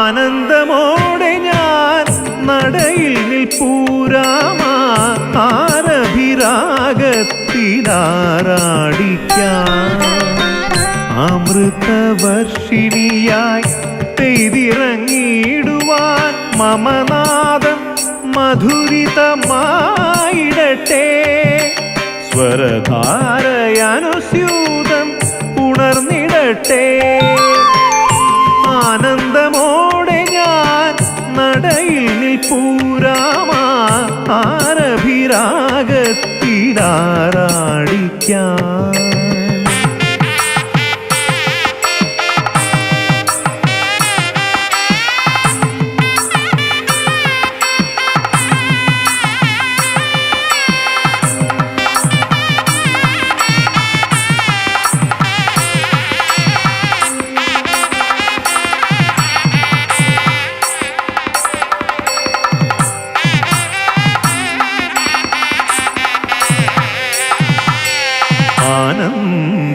ആനന്ദമോടെ ഞാൻ നടയിൽ നിൽപ്പൂരാമ ആരഭിരാഗത്തിലാറാടിക്കാം. അമൃതവർഷിണിയായി പെയ്തിറങ്ങിടുവാൻ മമനാദം മധുരിതമായിടട്ടെ. സ്വരധാരയനുസ്യൂതം ഉണർന്നിടട്ടെ. ആനന്ദമോടെ ഞാൻ നടയിൽ നിൽപ്പൂരാമ ആരഭിരാഗത്തിലാറാടിക്കാം.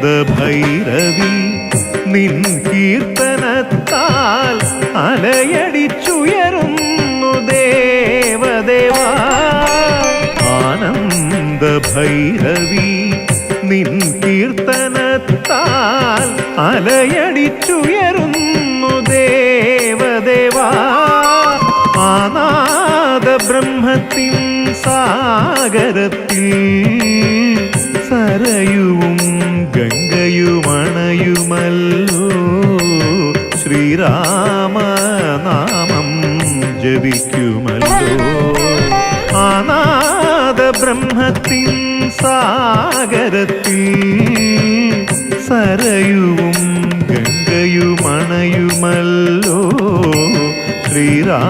ആനന്ദഭൈരവി നിൻ കീർത്തനത്താൽ അലയടിച്ചുയരുന്നു ദേവദേവാ. ആനന്ദഭൈരവി നിൻ കീർത്തനത്താൽ അലയടിച്ചുയരുന്നു ദേവദേവാ. ആനാദ ബ്രഹ്മത്തിൻ സാഗരത്തിൽ സരയുവും ഗംഗയുമണയുമല്ലോ. ശ്രീരാമനാമം ജപിക്കുമല്ലോ. ആനാദ ബ്രഹ്മത്തിൻ സാഗരത്തിൽ സരയുവും ഗംഗയുമണയുമല്ലോ. ശ്രീരാമനാമം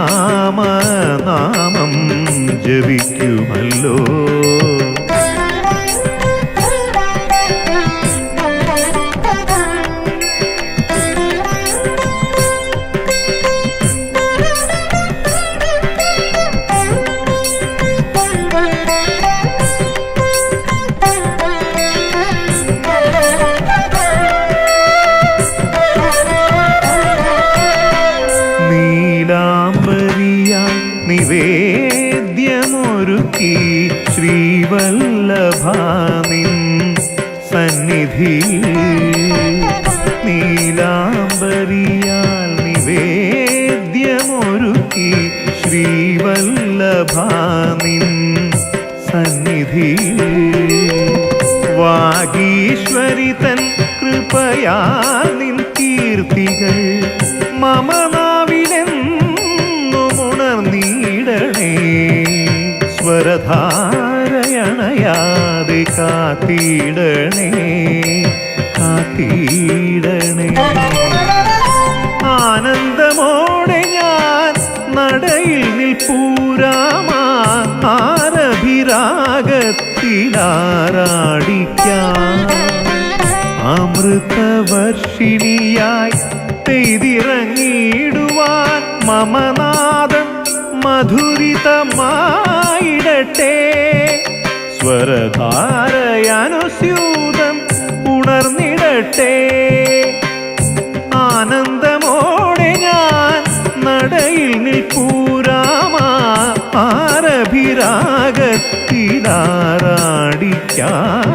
ജപിക്കുമല്ലോ. നിവേദ്യമൊരുക്കി ശ്രീവല്ലഭാനിൻ സന്നിധിയിൽ. നീലാംബരിയാൽ നിവേദ്യമൊരുക്കി ശ്രീവല്ലഭാനിൻ സന്നിധിയിൽ. വാഗീശ്വരി തൻ കൃപയാൽ നിൻ കീർത്തികൾ മമ നാവിലെന്നുമുണർന്നിടണേ. സ്വരധാരയണയാതെ കാത്തിടണേ കാത്തിടണേ. ആനന്ദമോടെ ഞാൻ നടയിൽ നിൽപ്പൂരാമ ആരഭിരാഗത്തിലാറാടിക്കാം. അമൃതവർഷിണിയായി പെയ്തിറങ്ങിടുവാൻ മമനാദം മധുരിതമായിടട്ടെ. സ്വരധാരയനുസ്യൂതം ഉണർന്നിടട്ടെ. ആനന്ദമോടെ ഞാൻ നടയിൽ നിൽപ്പൂരാമ ആരഭിരാഗത്തിലാറാടിക്കാം.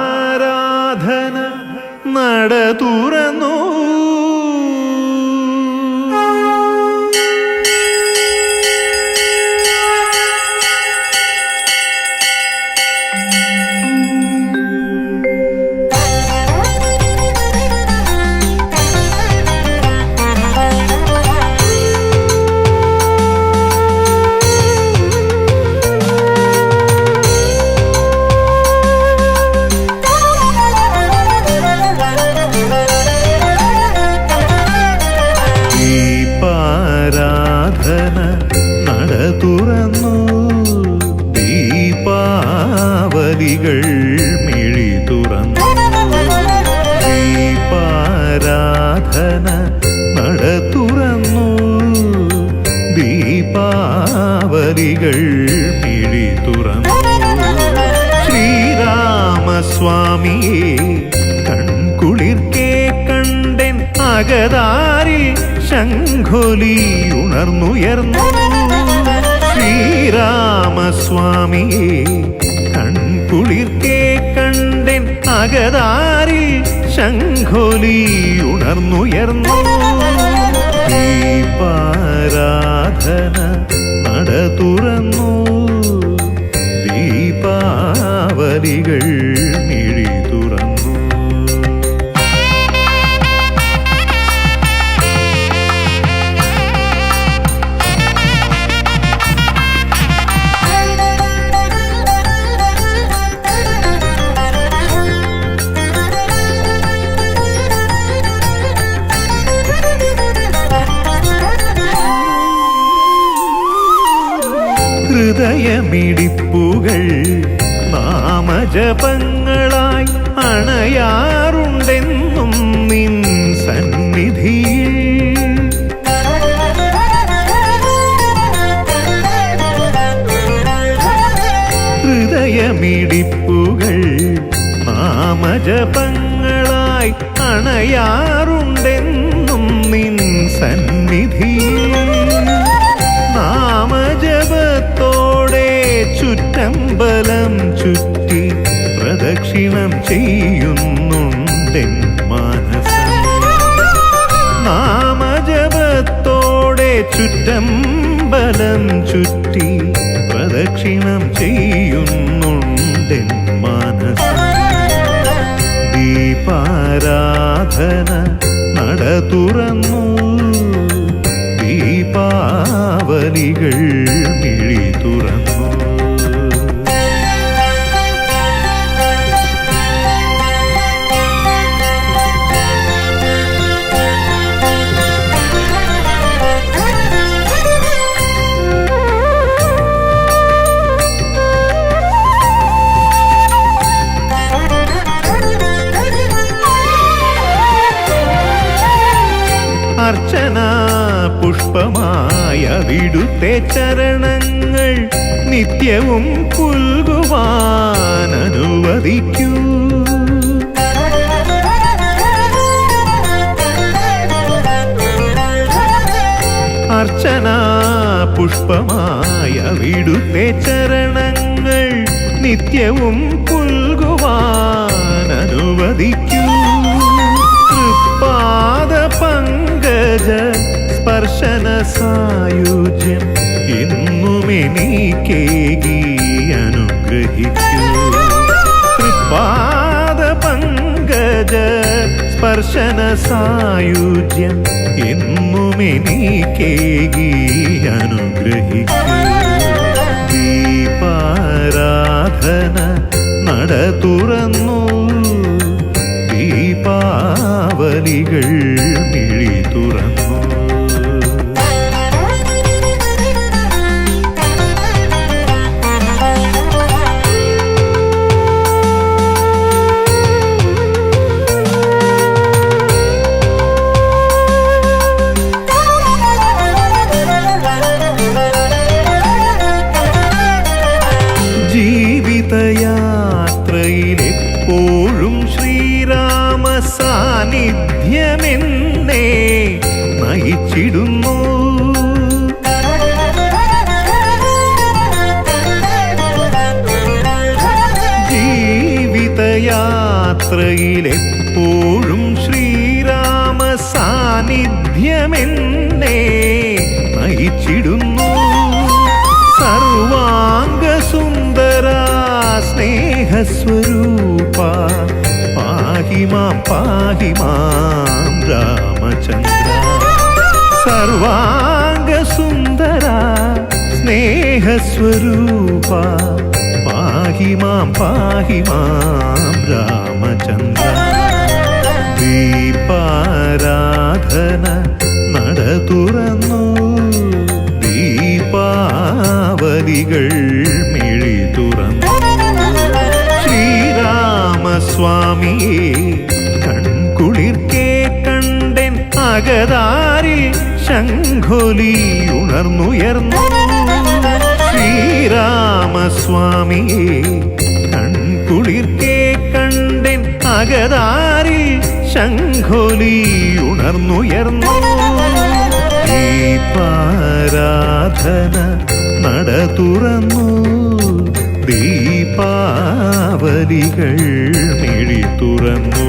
ദീപാരാധന നട തുറന്നു. നട തുറന്നു. ദീപാവലികൾ മിഴി തുറന്നു. ദീപാരാധന നട തുറന്നു. അകതാരിൽ ശംഖൊലി ഉണർന്നുയർന്നു. ശ്രീരാമസ്വാമിയെ കൺകുളിർക്കെ കണ്ടെൻ അകതാരിൽ ശംഖൊലി ഉണർന്നുയർന്നു. ദീപാരാധന നട തുറന്നു. ദീപാവലികൾ മിഴി തുറന്നു. ഹൃദയമിടിപ്പുകൾ നാമജപങ്ങളായി അണയാറുണ്ടെന്നും നിൻ സന്നിധിയിൽ. ഹൃദയമിടിപ്പുകൾ നാമജപങ്ങളായി അണയാറുണ്ടെന്നും നിൻ സന്നിധിയിൽ. നാമജപത്തോടെ ചുറ്റമ്പലം ചുറ്റി പ്രദക്ഷിണം ചെയ്യുന്നുണ്ടെൻ മനസ്സം. നാമജപത്തോടെ ചുറ്റമ്പലം ചുറ്റി പ്രദക്ഷിണം ചെയ്യുന്നുണ്ടെൻ മനസ്സം. ദീപാരാധന നട തുറന്നു. ദീപാവലികൾ മിഴി തുറന്നു. അർച്ചന പുഷ്പമായ വിടുത്തെ ചരണങ്ങൾ നിത്യവും പുൽകുവാൻ അനുവദിക്കൂ. അർച്ചന പുഷ്പമായ വിടുത്തെ ചരണങ്ങൾ നിത്യവും പുൽകുവാൻ അനുവദിക്കൂ. തൃപ്പാദ പങ്കജ സ്പർശന സായുജ്യം എന്നുമെനിക്കേകി അനുഗ്രഹിക്കൂ. തൃപ്പാദ പങ്കജ സ്പർശന സായുജ്യം എന്നുമെനിക്കേകി അനുഗ്രഹിക്കൂ. ദീപാരാധന നട തുറന്നു. ദീപാവലികൾ മിഴി തുറന്നു. ജീവിതയാത്രയിലെപ്പോഴും ശ്രീരാമ സാന്നിധ്യമെന്നെ നയിച്ചിടുന്നു. ജീവിതയാത്രയിലെപ്പോഴും ശ്രീരാമ സാന്നിധ്യമെന്നെ നയിച്ചിടുന്നു. സർവാംഗ സുന്ദര സ്നേഹസ്വരൂപ പാഹി മാം രാമചന്ദ്ര. സർവാംഗ സുന്ദര സ്നേഹസ്വരൂപ പാഹി മാം രാമചന്ദ്ര. ദീപാരാധന നട തുറന്നു. ദീപാവലികൾ മിഴി തുറന്നു. ശ്രീരാമസ്വാമിയെ കൺകുളിർക്കെ കണ്ടെൻ അകതാരിൽ ശംഖൊലി ഉണർന്നുയർന്നു. ശ്രീരാമസ്വാമിയെ കൺകുളിർക്കെ കണ്ടെൻ അകതാരിൽ ശംഖൊലി ഉണർന്നുയർന്നു. ദീപാരാധന നട തുറന്നു. ദീപാവലികൾ മിഴി തുറന്നു.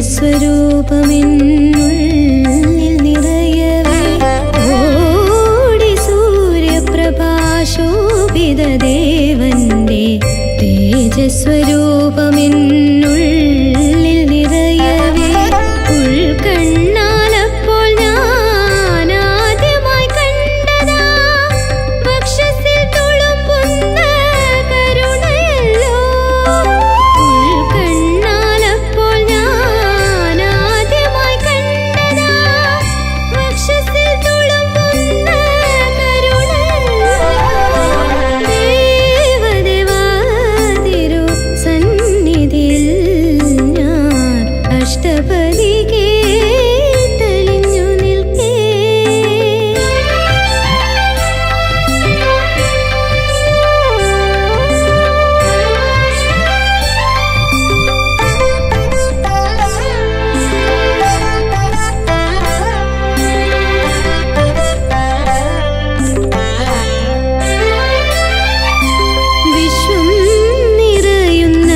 സ്വരൂപമെന്നുള്ളിൽ നിറയവേ ഓടി സൂര്യപ്രഭാശോഭിത ദേവന്റെ തേജസ്വരൂപമെന്നുള്ളിൽ നിറയവേ ഉൾക്കണ്ണാലപ്പോൾ ഞാൻ ആദ്യമായി കണ്ടതാ വക്ഷസിൽ തുളുമ്പുന്ന കരുണയല്ലോ. ഉൾക്കണ്ണാലപ്പോൾ ഞാൻ ആദ്യമായി കണ്ടതാ വക്ഷസിൽ തുളുമ്പുന്ന കരുണയല്ലോ. ദേവദേവാതിരു സന്നിധിയിൽ ഞാൻ അഷ്ടപതി കേട്ടലിഞ്ഞു നിൽക്കേ. വിശ്വം നിറയുന്ന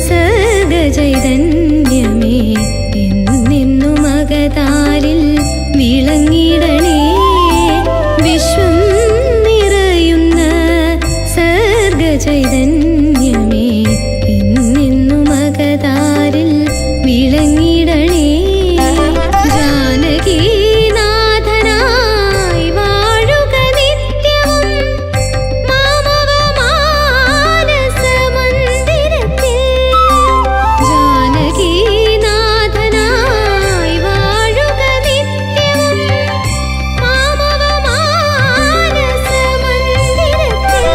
സർഗചൈതന്യമേ എന്നെന്നും അകതാരിൽ വിളങ്ങിടണേ. വിശ്വം നിറയുന്ന സർഗചൈതന്യമേ എന്നെന്നും അകതാരിൽ വിളങ്ങിടണേ. ജാനകീനാഥനായി വാഴുക നിത്യവും മാമവമാനസമന്ദിരത്തിൽ. ജാനകീനാഥനായി വാഴുക നിത്യവും മാമവമാനസമന്ദിരത്തിൽ.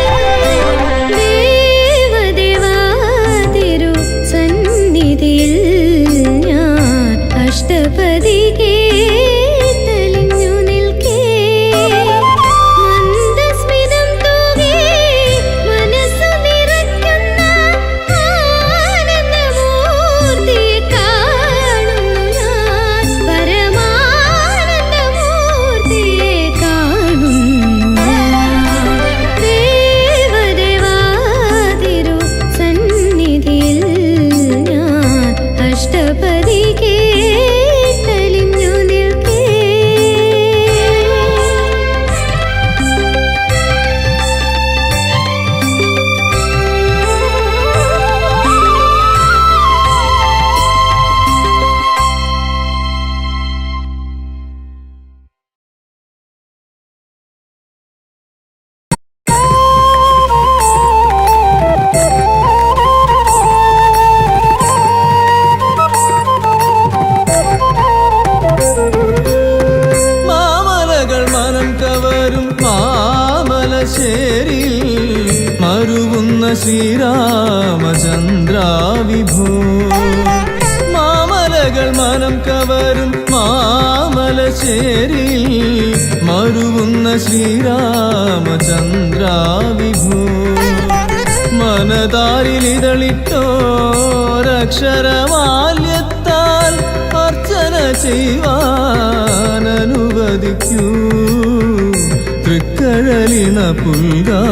മാമലശ്ശേരിയിൽ മരുവുന്ന ശ്രീരാമചന്ദ്ര വിഭോ മാമലകൾ മനം കവരും മാമലശ്ശേരിയിൽ മരുവുന്ന ശ്രീരാമചന്ദ്ര വിഭോ മനതാരിലിതളിട്ടോരക്ഷരമാല്യത്താൽ അർച്ചന ചെയ്യുവാനനുവദിക്കൂ തൃക്കഴലിണ പുൽകാനനുവദിക്കൂ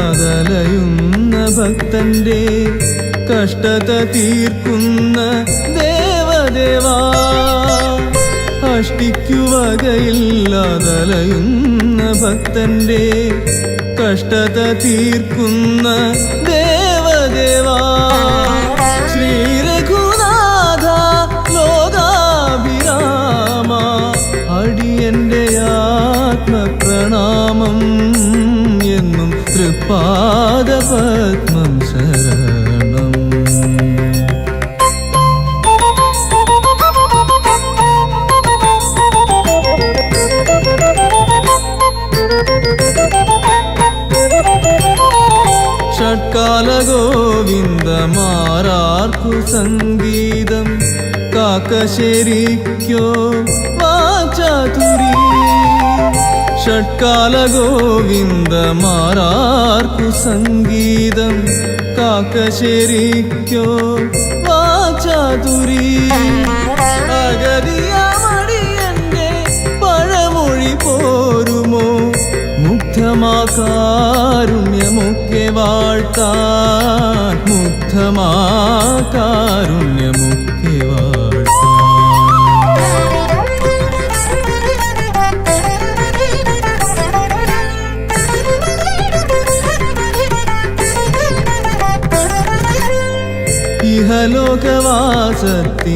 അഷ്ടിക്കുവകയില്ലാതലയുന്ന ഭക്തന്റെ കഷ്ടത തീർക്കുന്ന ദേവദേവാ അഷ്ടിക്കുവകയില്ലാതലയുന്ന ഭക്തന്റെ കഷ്ടത തീർക്കുന്ന ദേവദേവാ ശ്രീ രഘുനാഥ ലോകാഭിരാമ അടിയന്റെ ആത്മപ്രണാമം എന്നും തൃപ്പാദപത്മം ശരണം ഷട്കാല ഗോവിന്ദമാരാർക്കു സംഗീതം കാക്കശേരിക്കോ വാചാതുരി ഷട്കാല ഗോവിന്ദമാരാർക്കു സംഗീതം കാക്കശേരിക്കോ വാചാതുരി അഗതിയാമടിയന്റെ പഴമൊഴി പോരുമോ മുഗ്ധമാകാരുണ്യമൊക്കെ വാഴ്ത്താൻ മുഗ്ധമാകാരുണ്യമൊക്കെ വാഴ്ത്താൻ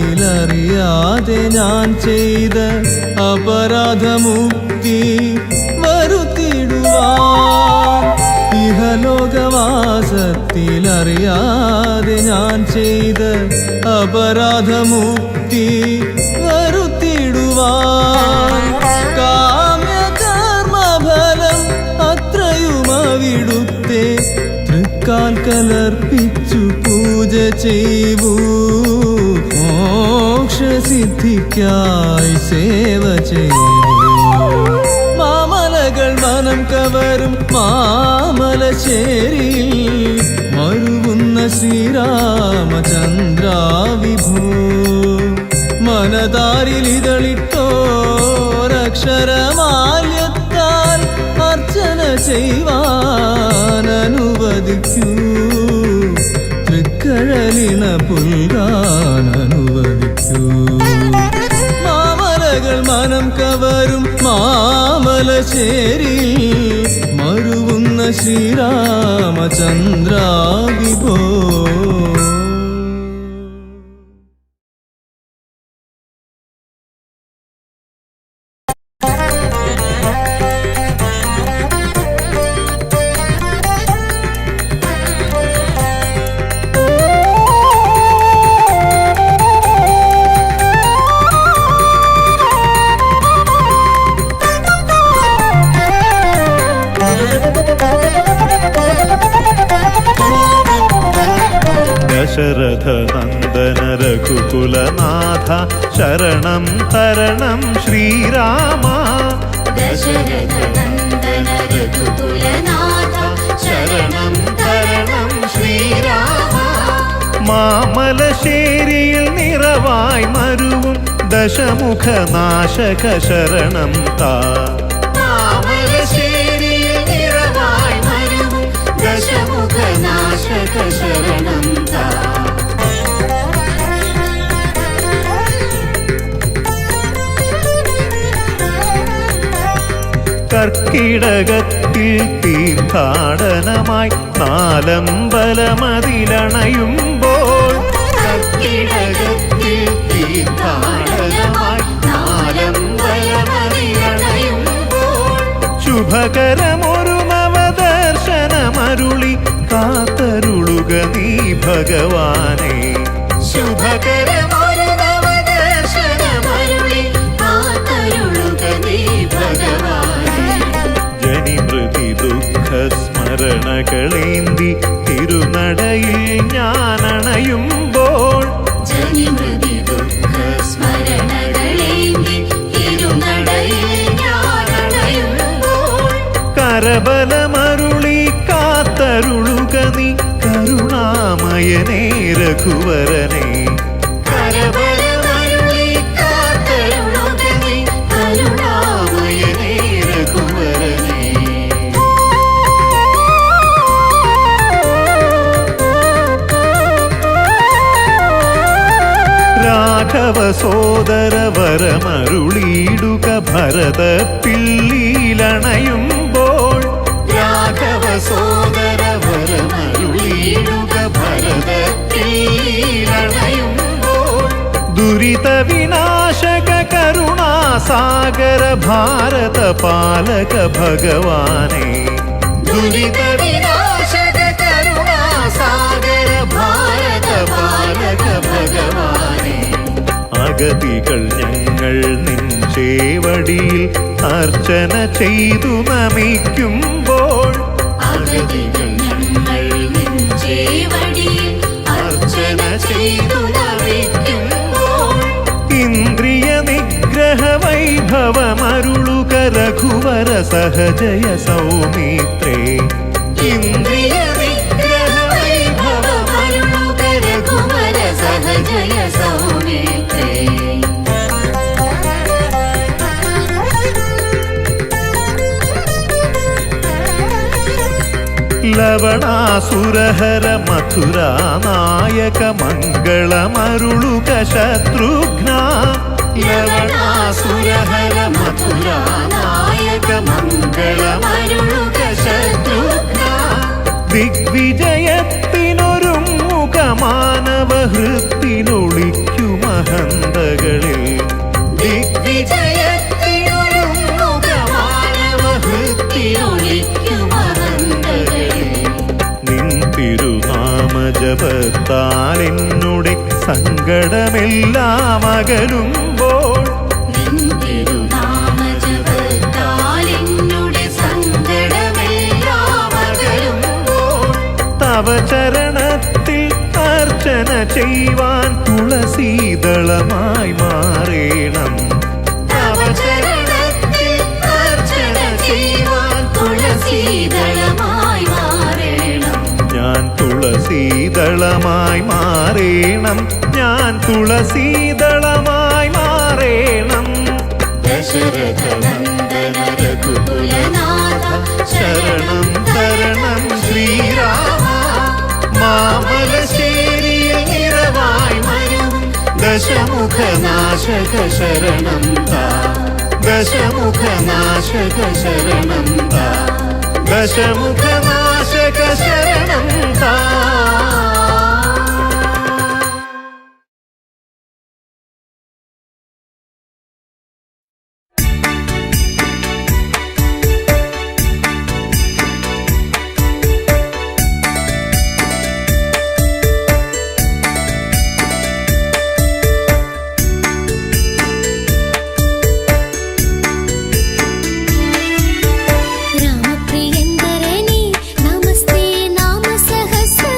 ഇഹലോകവാസത്തിലറിയാതെ ഞാൻ ചെയ്ത അപരാധമുക്തി വരുത്തിടുവാൻ ഇഹലോകവാസത്തിലറിയാതെ ഞാൻ ചെയ്ത അപരാധമുക്തി വരുത്തിടുവാൻ കാമ്യകർമ്മഫലം അത്രയുമവിടുത്തെ തൃക്കാൽ കലർപ്പിച്ചു പൂജ ചെയ്യൂ മോക്ഷസിദ്ധിക്കായി സേവ ചെയ്യൂ മാമലകൾ മനം കവരും മാമലശ്ശേരിയിൽ മരുവുന്ന ശ്രീരാമചന്ദ്ര വിഭോ മനതാരിലിതളിട്ടോരക്ഷരമാല്യത്താൽ അർച്ചന ചെയ്യുവാനനുവദിക്കൂ തൃക്കഴലിണ പുൽകാനനുവദിക്കൂ മാമലകൾ മനം കവരും മാമലശ്ശേരിയിൽ മരുവുന്ന ശ്രീരാമചന്ദ്ര വിഭോ ദശരഥ നന്ദന രഘുകുലനാഥ ശരണം തരണം ശ്രീരാമ ദശരഥ നന്ദന രഘുകുലനാഥ ശരണം തരണം ശ്രീരാമ മാമലശ്ശേരിയിൽ നിറവായി മരുവും ദശമുഖനാശക ശരണം താ മാമലശ്ശേരിയിൽ നിറവായി മരുവും ദശമുഖനാശക ശരണം താ കർക്കിടകത്തിൽ തീർത്ഥാടനമായി നാലമ്പലമതിലണയുമ്പോൾ കർക്കിടകത്തിൽ തീർത്ഥാടനമായി നാലമ്പലമതിലണയുമ്പോൾ ശുഭകരമൊരു ശുഭകരമരുളി കാത്തരുളുക നീ ഭഗവാനെ. ശുഭകരമൊരു നവദർശനമരുളി കാത്തരുളുക നീ ഭഗവാനേ. ജനിമൃതി ദുഃഖ സ്മരണകളേന്തി തിരുനടയിൽ ഞാനണയുമ്പോൾ ജനിമൃതി ദുഃഖ സ്മരണകളേന്തി തിരുനടയിൽ ഞാനണയുമ്പോൾ കരബലമരുളി കാത്തരുളുക നീ കരുണാമയനേ രഘുവരനെ. കരബലമരുളി കാത്തരുളുക നീ കരുണാമയനേ രഘുവരനേ. രാഘവ സോദര വരമരുളിയിടുക ഭരത പിള്ളീലണയുമ്പോൾ രാഘവ സോദര വരമരുളിയിടുക ഭരത പിള്ളീലണയുമ്പോൾ ദുരിത വിനാശക കരുണാസാഗര ഭാരത പാലക ഭഗവാനെ. ദുരിത വിനാശക കരുണാസാഗര ഭാരത പാലക ഭഗവാനേ. അഗതികൾ ഞങ്ങൾ നിൻ ചേവടിയിൽ അർച്ചന ചെയ്തു നമിക്കുമ്പോൾ അഗതികൾ ഞങ്ങൾ നിൻ ചേവടിയിൽ അർച്ചന ചെയ്തു നമിക്കുമ്പോൾ ഇന്ദ്രിയ നിഗ്രഹ വൈഭവമരുളുക രഘുവര സഹജയ സൗമിത്രേ. ഇന്ദ്രിയ നിഗ്രഹ വൈഭവമരുളുക രഘുവര സഹജയ സൗമിത്രേ. ലവണാസുരഹര മഥുരാ നായക മംഗളമരുളുക ശത്രുഘ്ന. ലവണാസുരഹര മഥുരാ നായക മംഗളമരുളുക ശത്രുഘ്ന. ദിഗ്വിജയത്തിനൊരുമുഖ മാനവ ഹൃത്തിനൊളിക്കുമഹന്തകളിൽ ദിഗ്വിജയത്തിനൊരുങ്ങുക മാനവ ഹൃത്തിയൊളിക്കുമഹന്തകളിൽ നിൻ തിരുനാമ ജപത്താൽ എന്നുടെ സങ്കടമെല്ലാം അകലുമ്പോൾ നിൻ തിരുനാമ ജപത്താൽ എന്നുടെ സങ്കടമെല്ലാം അകലുമ്പോൾ തവ ചരണത്തിൽ അർച്ചന ചെയ്യുവാൻ തുളസീദളമായി മാറേണം. തവ ചരണത്തിൽ അർച്ചന ചെയ്യുവാൻ തുളസീദളമായി മാറേണം. ഞാൻ തുളസീദളമായി മാറേണം. ഞാൻ തുളസീദളമായി മാറേണം. ദശരഥ നന്ദന രഘുകുലനാഥ ശരണം തരണം ശ്രീരാമ. മാമലശ്ശേരിയിൽ നിറവായി മരും ദശമുഖനാശക ശരണം താ. ദശമുഖനാശക ശരണം താ. ദശമുഖനാശക ശരണം താ. रामप्रियंकरणे नमस्ते नाम सहस्र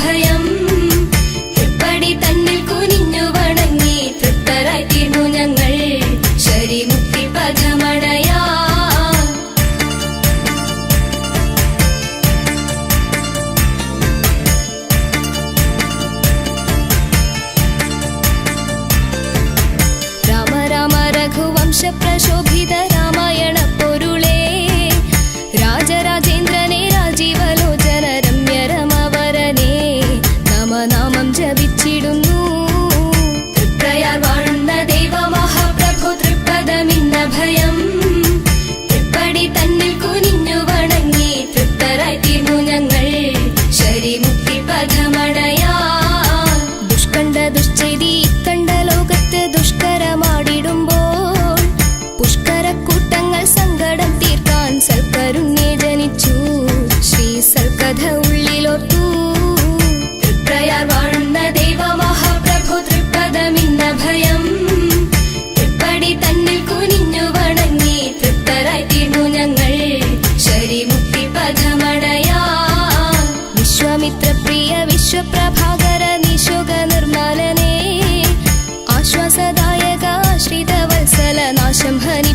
ഭയം തൃപ്പടി തന്നിൽ കുനിഞ്ഞു വണങ്ങി തൃപ്തരായി തീർന്നു ഞങ്ങൾ ശരിമുക്തി പദമണയാ രാമ രാമ രഘുവംശ പ്രശോഭിത രാമായണ പൊരുളേ രാജരാജേന്ദ്രനെ രാജീവലോചന രമ്യരമവരനെ നാമനാമം ജപിച്ചിടുന്നു തൃപ്രയാർ വാഴുന്ന ദൈവ മഹാപ്രഭു തൃപ്പദമിന്ന ഭയം തൃപ്പടി തന്നിൽ കുനിഞ്ഞു വണങ്ങി തൃപ്തരായി തീർന്നു ഞങ്ങൾ ശരിമുക്തി പദമണയാ ദുഷ്കണ്ഠ ദുശ്ചെയ്തി ഇക്കണ്ട ലോകത്ത് ദുഷ്കരമാടിടുമ്പോൾ പുഷ്കരക്കൂട്ടങ്ങൾ സങ്കടം തീർക്കാൻ സൽക്കരുണ്യെ ജനിച്ചു ശ്രീ സൽക്കഥ ഉള്ളിലോർത്തു തൃപ്രയാർ വാഴുന്ന ദൈവ മഹാപ്രഭു തൃപ്പദമിന്ന ഭയം തൃപ്പടി തന്നിൽ കുനിഞ്ഞു വണങ്ങി തൃപ്തരായി തീർന്നു ഞങ്ങൾ ശരിമുക്തി പദമണയാ വിശ്വാമിത്ര പ്രിയ വിശ്വപ്രഭാകര നിശോക നിർമാലനേ ആശ്വാസദായക ആശ്രിത വത്സല നാശം ഹനി